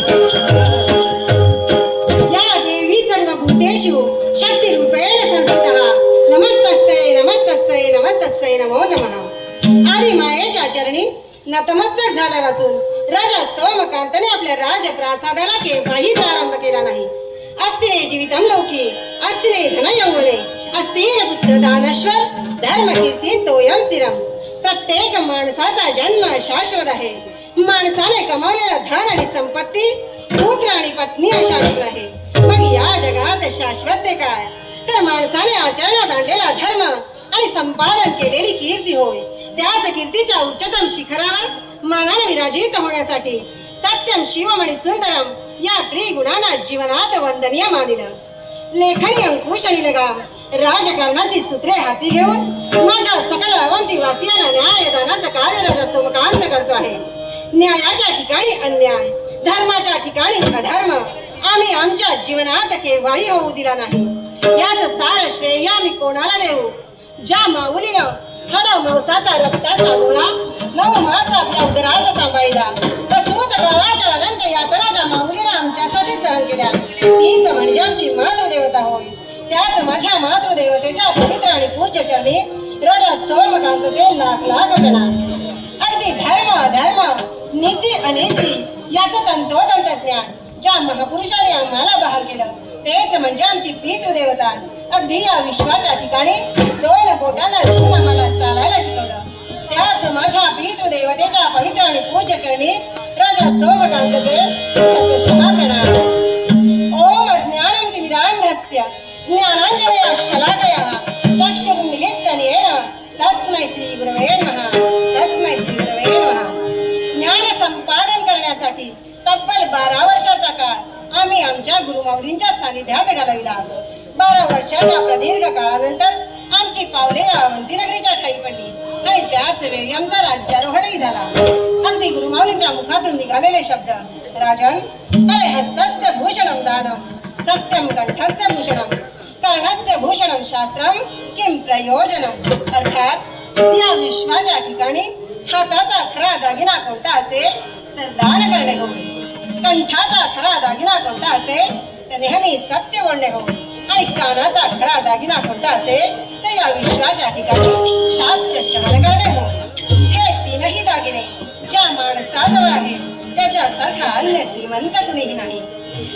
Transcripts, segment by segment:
या देवी सर्वभूतेषु शक्तिरूपेण संस्थितः नमस्तस्यै नमस्तस्यै नमस्तस्यै नमो नमः। आदी मायेच्या चरणी नतमस्तक झाल्या वाचून राजा सोमकांतने आपल्या राजप्रासादाला केव्हाही प्रारंभ केला नाही। अस्तिने जीवितं लोके अस्तिने धन यौवने अस्तिन पुत्र दानश्वर धर्म कीर्ती तोयं स्थिरम। प्रत्येक माणसाचा जन्म शाश्वत आहे। माणसाने कमावलेला धन आणि संपत्ती पुत्र आणि पत्नी अशाश्वत आहे। मग या जगात शाश्वत ते काय तर माणसाने आचरणात आणलेला धर्म आणि संपादन केलेली कीर्ती होय। त्याच कीर्तीच्या उच्चतम शिखरावर मानाने विराजित होण्यासाठी सत्यम शिवम आणि सुंदरम या त्रिगुणांना जीवनात वंदनीय मानिलं। लेखणी अंकुश आणि लगाम राजकारणाची सूत्रे हाती घेऊन माझ्या सकल अवंती वासियांना न्यायदानाचं कार्य राजा सोमकांत करतो आहे। न्यायाच्या ठिकाणी अन्याय, धर्माच्या ठिकाणी अधर्म आम्ही आमच्या जीवनात केव्हाही होऊ दिला नाही। याच सार श्रेय आम्ही कोणाला देऊ? ज्या माऊलीनं खडा मांसाचा रक्ताचा गोळा 9 मास आपल्या उदरात सांभाळला, प्रसूत काळाच्या अनंत यातनाच्या माऊलीनं आमच्यासाठी सहन केल्या, तीच म्हणजे आमची मातृदेवता होय। त्याच माझ्या मातृदेवतेच्या पवित्र आणि पूज्य चरणी राजा सोमकांतचे लाख लाख प्रणाम। अगदी धर्म अधर्म नीती अनीती याचं तंतोतंत ज्ञान ज्या महापुरुषाने आम्हाला बहाल केलं तेच म्हणजे आमची पितृदेवता। अगदी या विश्वाच्या ठिकाणी 2 बोटांना धरून आम्हाला चालायला शिकवलं, त्याच माझ्या पितृदेवतेच्या पवित्र आणि पूज्य चरणी राजा सोमकांतचे शतशः प्रणाम। ओम ज्ञानं तिमिरान्धस्य ज्ञानाञ्जनया शलाकया चक्षुरुन्मिलितं येन तस्मै श्री गुरवे नमः तस्मै श्री गुरवे नमः। ज्ञान संपादन करण्यासाठी तब्बल 12 वर्षाचा काळ आम्ही आमच्या गुरुमाऊलींच्या सानिध्यात घालविला। 12 वर्षाच्या प्रदीर्घ काळानंतर आमची पावले अवंती नगरीच्या ठाई पडली आणि त्याच वेळी आमचा राज्यारोहणही झाला। अगदी गुरुमाऊलींच्या मुखातून निघालेले शब्द, राजन अरे हस्तस्य भूषणं दानं सत्यं कंठस्य भूषणं कर्णस्य भूषणं शास्त्रं किं प्रयोजनम्। अर्थात या विश्वाच्या ठिकाणी हाताचा खरा दागिना कोणता असेल तर दान करणे होय, कंठाचा खरा दागिना कोणता असेल तर नेहमी सत्य बोलणे होय आणि कानाचा खरा दागिना कोणता असेल तर या विश्वाच्या ठिकाणी शास्त्र श्रवण करणे होय। हे 3ही दागिने ज्या माणसाजवळ आहेत त्याच्यासारखा अन्य श्रीमंत कुणीही नाही।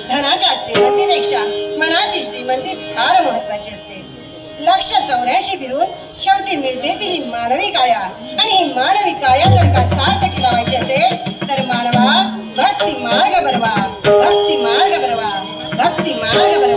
धनाच्या श्रीमंतीपेक्षा मनाची श्रीमंती फार महत्वाची असते। 184 फिरून शेवटी मिळते ती ही मानवी काया आणि ही मानवी काया जर का सार्थकी लावायची असेल तर मानवा भक्ती मार्ग बरवा, भक्ती मार्ग बरवा, भक्ती मार्ग बरवा।